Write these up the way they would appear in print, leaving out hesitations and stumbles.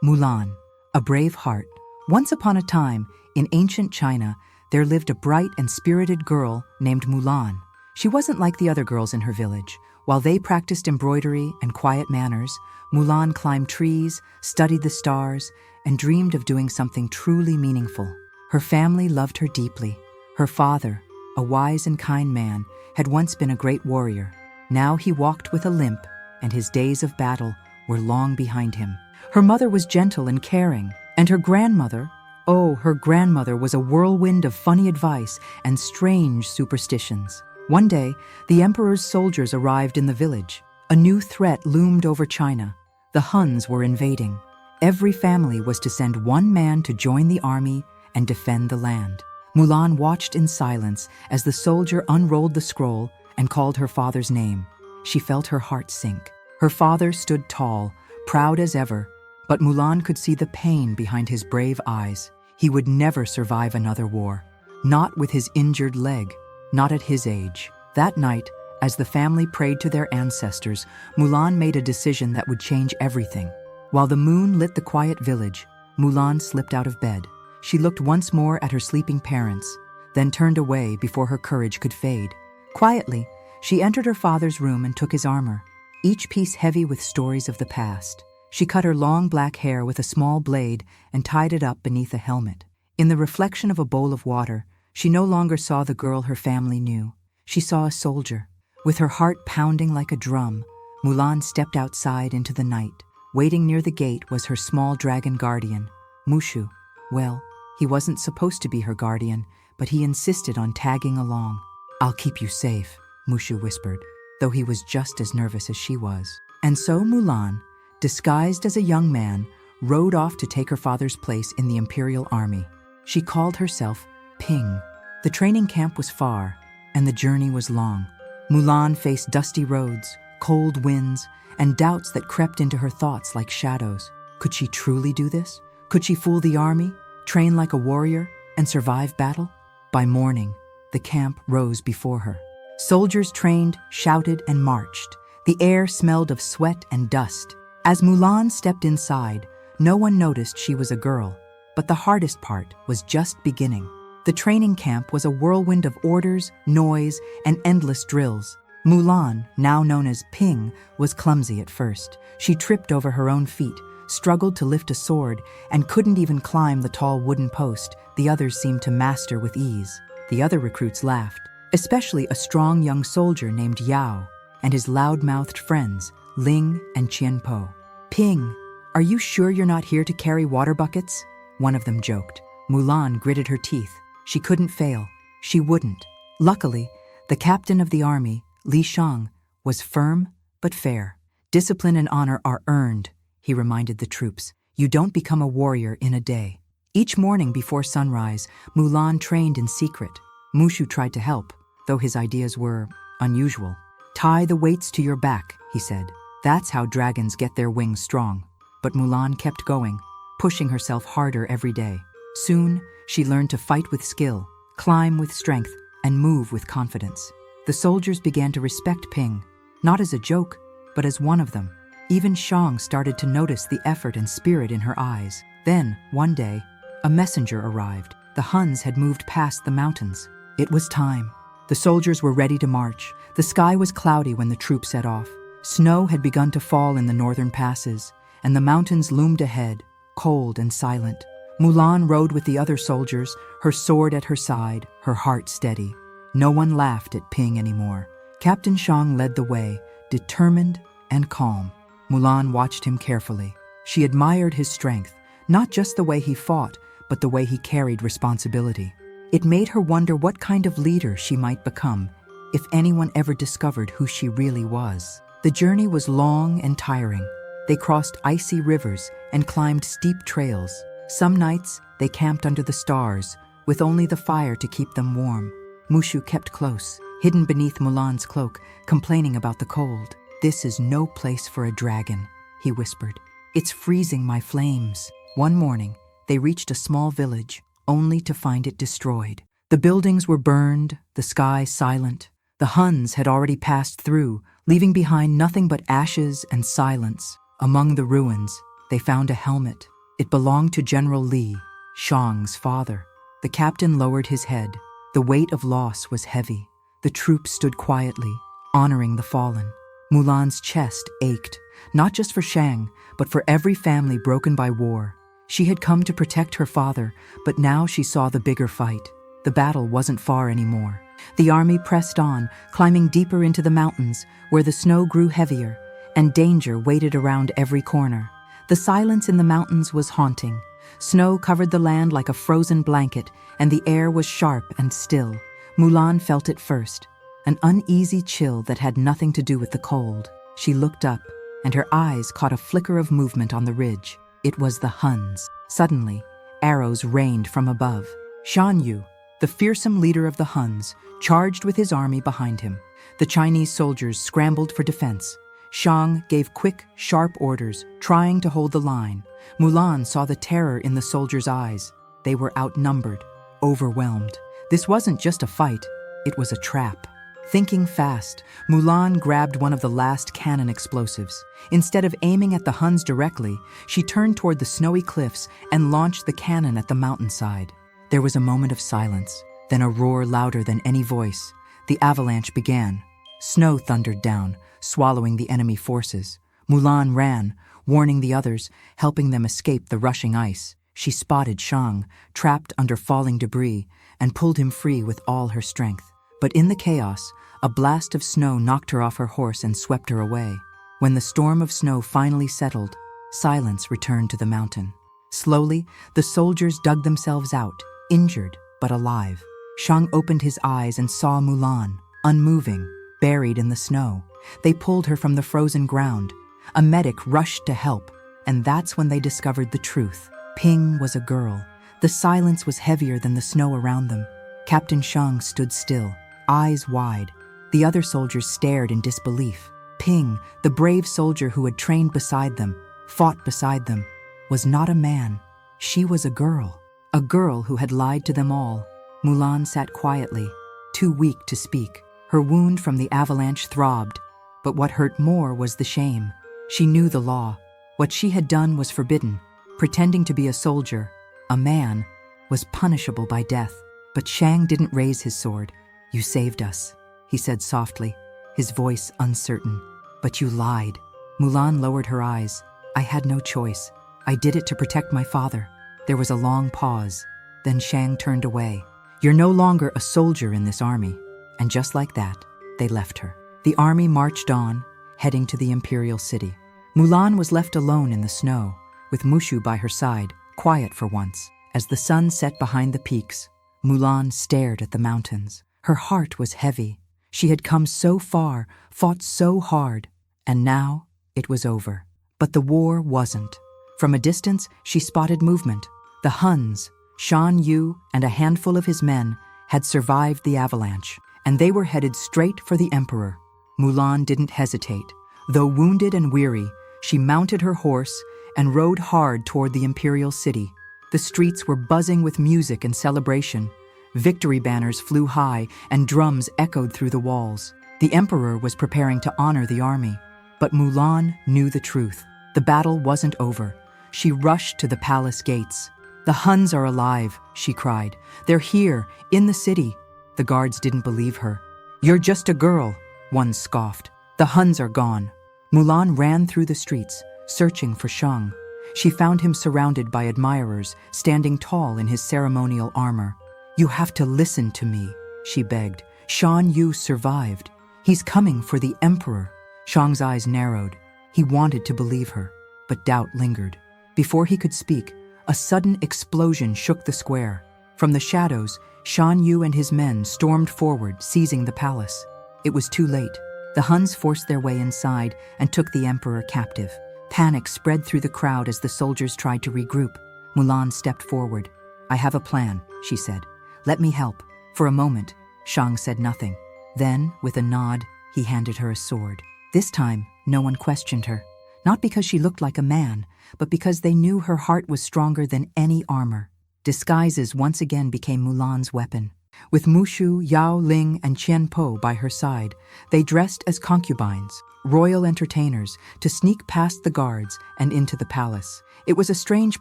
Mulan, a brave heart. Once upon a time, in ancient China, there lived a bright and spirited girl named Mulan. She wasn't like the other girls in her village. While they practiced embroidery and quiet manners, Mulan climbed trees, studied the stars, and dreamed of doing something truly meaningful. Her family loved her deeply. Her father, a wise and kind man, had once been a great warrior. Now he walked with a limp, and his days of battle were long behind him. Her mother was gentle and caring, and her grandmother was a whirlwind of funny advice and strange superstitions. One day, the emperor's soldiers arrived in the village. A new threat loomed over China. The Huns were invading. Every family was to send one man to join the army and defend the land. Mulan watched in silence as the soldier unrolled the scroll and called her father's name. She felt her heart sink. Her father stood tall, proud as ever, but Mulan could see the pain behind his brave eyes. He would never survive another war. Not with his injured leg, not at his age. That night, as the family prayed to their ancestors, Mulan made a decision that would change everything. While the moon lit the quiet village, Mulan slipped out of bed. She looked once more at her sleeping parents, then turned away before her courage could fade. Quietly, she entered her father's room and took his armor, each piece heavy with stories of the past. She cut her long black hair with a small blade and tied it up beneath a helmet. In the reflection of a bowl of water, she no longer saw the girl her family knew. She saw a soldier. With her heart pounding like a drum, Mulan stepped outside into the night. Waiting near the gate was her small dragon guardian, Mushu. Well, he wasn't supposed to be her guardian, but he insisted on tagging along. "I'll keep you safe," Mushu whispered, though he was just as nervous as she was. And so Mulan, disguised as a young man, rode off to take her father's place in the imperial army. She called herself Ping. The training camp was far, and the journey was long. Mulan faced dusty roads, cold winds, and doubts that crept into her thoughts like shadows. Could she truly do this? Could she fool the army, train like a warrior, and survive battle? By morning, the camp rose before her. Soldiers trained, shouted, and marched. The air smelled of sweat and dust. As Mulan stepped inside, no one noticed she was a girl, but the hardest part was just beginning. The training camp was a whirlwind of orders, noise, and endless drills. Mulan, now known as Ping, was clumsy at first. She tripped over her own feet, struggled to lift a sword, and couldn't even climb the tall wooden post the others seemed to master with ease. The other recruits laughed, especially a strong young soldier named Yao and his loud-mouthed friends, Ling and Qianpo. "Ping, are you sure you're not here to carry water buckets?" one of them joked. Mulan gritted her teeth. She couldn't fail. She wouldn't. Luckily, the captain of the army, Li Shang, was firm but fair. "Discipline and honor are earned," he reminded the troops. "You don't become a warrior in a day." Each morning before sunrise, Mulan trained in secret. Mushu tried to help, though his ideas were unusual. "Tie the weights to your back," he said. "That's how dragons get their wings strong." But Mulan kept going, pushing herself harder every day. Soon, she learned to fight with skill, climb with strength, and move with confidence. The soldiers began to respect Ping, not as a joke, but as one of them. Even Shang started to notice the effort and spirit in her eyes. Then, one day, a messenger arrived. The Huns had moved past the mountains. It was time. The soldiers were ready to march. The sky was cloudy when the troops set off. Snow had begun to fall in the northern passes, and the mountains loomed ahead, cold and silent. Mulan rode with the other soldiers, her sword at her side, her heart steady. No one laughed at Ping anymore. Captain Shang led the way, determined and calm. Mulan watched him carefully. She admired his strength, not just the way he fought, but the way he carried responsibility. It made her wonder what kind of leader she might become if anyone ever discovered who she really was. The journey was long and tiring. They crossed icy rivers and climbed steep trails. Some nights, they camped under the stars, with only the fire to keep them warm. Mushu kept close, hidden beneath Mulan's cloak, complaining about the cold. "This is no place for a dragon," he whispered. "It's freezing my flames." One morning, they reached a small village, only to find it destroyed. The buildings were burned, the sky silent. The Huns had already passed through, leaving behind nothing but ashes and silence. Among the ruins, they found a helmet. It belonged to General Li, Shang's father. The captain lowered his head. The weight of loss was heavy. The troops stood quietly, honoring the fallen. Mulan's chest ached, not just for Shang, but for every family broken by war. She had come to protect her father, but now she saw the bigger fight. The battle wasn't far anymore. The army pressed on, climbing deeper into the mountains, where the snow grew heavier, and danger waited around every corner. The silence in the mountains was haunting. Snow covered the land like a frozen blanket, and the air was sharp and still. Mulan felt it first, an uneasy chill that had nothing to do with the cold. She looked up, and her eyes caught a flicker of movement on the ridge. It was the Huns. Suddenly, arrows rained from above. Shan Yu, the fearsome leader of the Huns, charged with his army behind him. The Chinese soldiers scrambled for defense. Shang gave quick, sharp orders, trying to hold the line. Mulan saw the terror in the soldiers' eyes. They were outnumbered, overwhelmed. This wasn't just a fight, it was a trap. Thinking fast, Mulan grabbed one of the last cannon explosives. Instead of aiming at the Huns directly, she turned toward the snowy cliffs and launched the cannon at the mountainside. There was a moment of silence, then a roar louder than any voice. The avalanche began. Snow thundered down, swallowing the enemy forces. Mulan ran, warning the others, helping them escape the rushing ice. She spotted Shang, trapped under falling debris, and pulled him free with all her strength. But in the chaos, a blast of snow knocked her off her horse and swept her away. When the storm of snow finally settled, silence returned to the mountain. Slowly, the soldiers dug themselves out, injured but alive. Shang opened his eyes and saw Mulan, unmoving, buried in the snow. They pulled her from the frozen ground. A medic rushed to help, and that's when they discovered the truth. Ping was a girl. The silence was heavier than the snow around them. Captain Shang stood still, eyes wide. The other soldiers stared in disbelief. Ping, the brave soldier who had trained beside them, fought beside them, was not a man. She was a girl who had lied to them all. Mulan sat quietly, too weak to speak. Her wound from the avalanche throbbed, but what hurt more was the shame. She knew the law. What she had done was forbidden. Pretending to be a soldier, a man, was punishable by death. But Shang didn't raise his sword. "You saved us," he said softly, his voice uncertain. "But you lied." Mulan lowered her eyes. "I had no choice. I did it to protect my father." There was a long pause. Then Shang turned away. "You're no longer a soldier in this army." And just like that, they left her. The army marched on, heading to the imperial city. Mulan was left alone in the snow, with Mushu by her side, quiet for once. As the sun set behind the peaks, Mulan stared at the mountains. Her heart was heavy. She had come so far, fought so hard, and now it was over. But the war wasn't. From a distance, she spotted movement. The Huns, Shan Yu and a handful of his men, had survived the avalanche, and they were headed straight for the emperor. Mulan didn't hesitate. Though wounded and weary, she mounted her horse and rode hard toward the imperial city. The streets were buzzing with music and celebration. Victory banners flew high and drums echoed through the walls. The emperor was preparing to honor the army. But Mulan knew the truth. The battle wasn't over. She rushed to the palace gates. "The Huns are alive," she cried. "They're here, in the city." The guards didn't believe her. "You're just a girl," one scoffed. "The Huns are gone." Mulan ran through the streets, searching for Shang. She found him surrounded by admirers, standing tall in his ceremonial armor. "You have to listen to me," she begged. "Shan Yu survived. He's coming for the emperor." Shang's eyes narrowed. He wanted to believe her, but doubt lingered. Before he could speak, a sudden explosion shook the square. From the shadows, Shan Yu and his men stormed forward, seizing the palace. It was too late. The Huns forced their way inside and took the emperor captive. Panic spread through the crowd as the soldiers tried to regroup. Mulan stepped forward. "I have a plan," she said. "Let me help." For a moment, Shang said nothing. Then, with a nod, he handed her a sword. This time, no one questioned her. Not because she looked like a man, but because they knew her heart was stronger than any armor. Disguises once again became Mulan's weapon. With Mushu, Yao Ling, and Qian Po by her side, they dressed as concubines, royal entertainers, to sneak past the guards and into the palace. It was a strange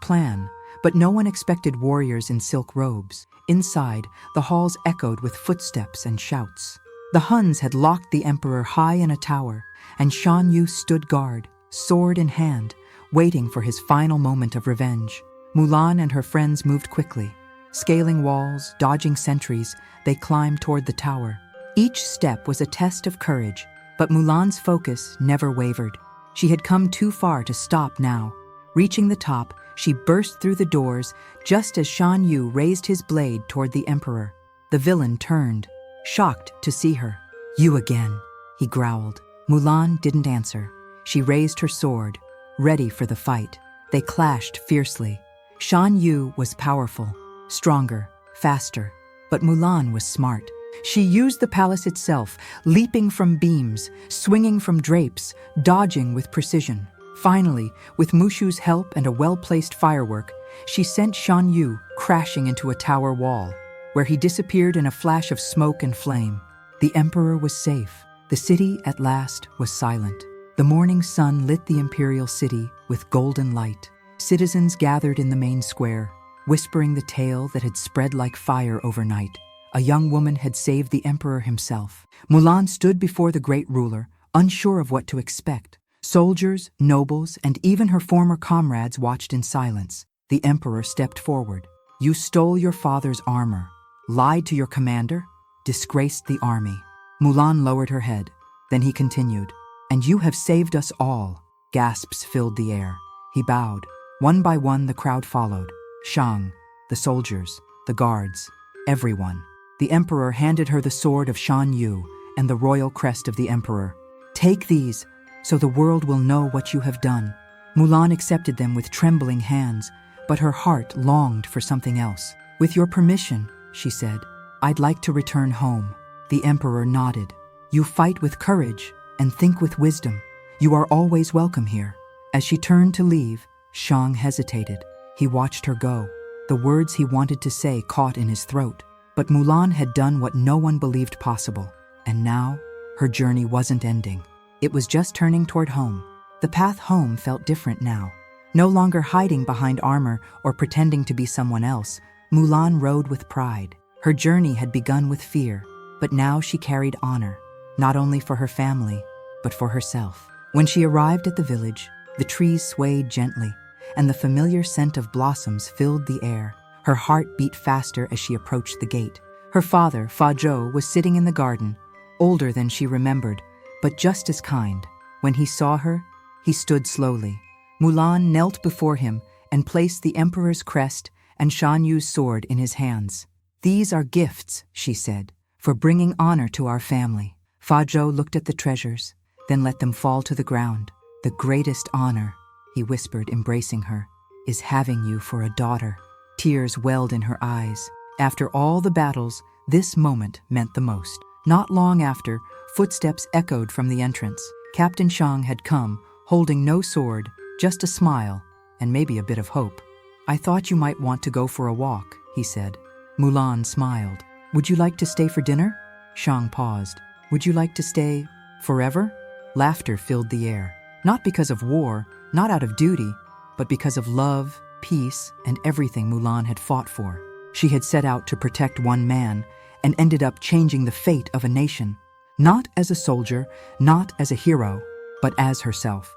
plan, but no one expected warriors in silk robes. Inside, the halls echoed with footsteps and shouts. The Huns had locked the emperor high in a tower, and Shan Yu stood guard, sword in hand, waiting for his final moment of revenge. Mulan and her friends moved quickly. Scaling walls, dodging sentries, they climbed toward the tower. Each step was a test of courage, but Mulan's focus never wavered. She had come too far to stop now. Reaching the top, she burst through the doors just as Shan Yu raised his blade toward the emperor. The villain turned, shocked to see her. "You again," he growled. Mulan didn't answer. She raised her sword, ready for the fight. They clashed fiercely. Shan Yu was powerful, stronger, faster, but Mulan was smart. She used the palace itself, leaping from beams, swinging from drapes, dodging with precision. Finally, with Mushu's help and a well-placed firework, she sent Shan Yu crashing into a tower wall, where he disappeared in a flash of smoke and flame. The emperor was safe. The city at last was silent. The morning sun lit the imperial city with golden light. Citizens gathered in the main square, whispering the tale that had spread like fire overnight. A young woman had saved the emperor himself. Mulan stood before the great ruler, unsure of what to expect. Soldiers, nobles, and even her former comrades watched in silence. The emperor stepped forward. "You stole your father's armor, lied to your commander, disgraced the army." Mulan lowered her head. Then he continued, "And you have saved us all." Gasps filled the air. He bowed. One by one the crowd followed. Shang, the soldiers, the guards, everyone. The emperor handed her the sword of Shan Yu and the royal crest of the emperor. "Take these, so the world will know what you have done." Mulan accepted them with trembling hands, but her heart longed for something else. "With your permission," she said, "I'd like to return home." The emperor nodded. "You fight with courage and think with wisdom. You are always welcome here." As she turned to leave, Shang hesitated. He watched her go. The words he wanted to say caught in his throat. But Mulan had done what no one believed possible, and now her journey wasn't ending. It was just turning toward home. The path home felt different now. No longer hiding behind armor or pretending to be someone else, Mulan rode with pride. Her journey had begun with fear, but now she carried honor, not only for her family, but for herself. When she arrived at the village, the trees swayed gently, and the familiar scent of blossoms filled the air. Her heart beat faster as she approached the gate. Her father, Fa Zhou, was sitting in the garden, older than she remembered, but just as kind. When he saw her, he stood slowly. Mulan knelt before him and placed the emperor's crest and Shan Yu's sword in his hands. "These are gifts," she said, "for bringing honor to our family." Fa Zhou looked at the treasures, then let them fall to the ground. "The greatest honor," he whispered, embracing her, "is having you for a daughter." Tears welled in her eyes. After all the battles, this moment meant the most. Not long after, footsteps echoed from the entrance. Captain Shang had come, holding no sword, just a smile, and maybe a bit of hope. "I thought you might want to go for a walk," he said. Mulan smiled. "Would you like to stay for dinner?" Shang paused. "Would you like to stay forever?" Laughter filled the air. Not because of war, not out of duty, but because of love, peace, and everything Mulan had fought for. She had set out to protect one man and ended up changing the fate of a nation. Not as a soldier, not as a hero, but as herself.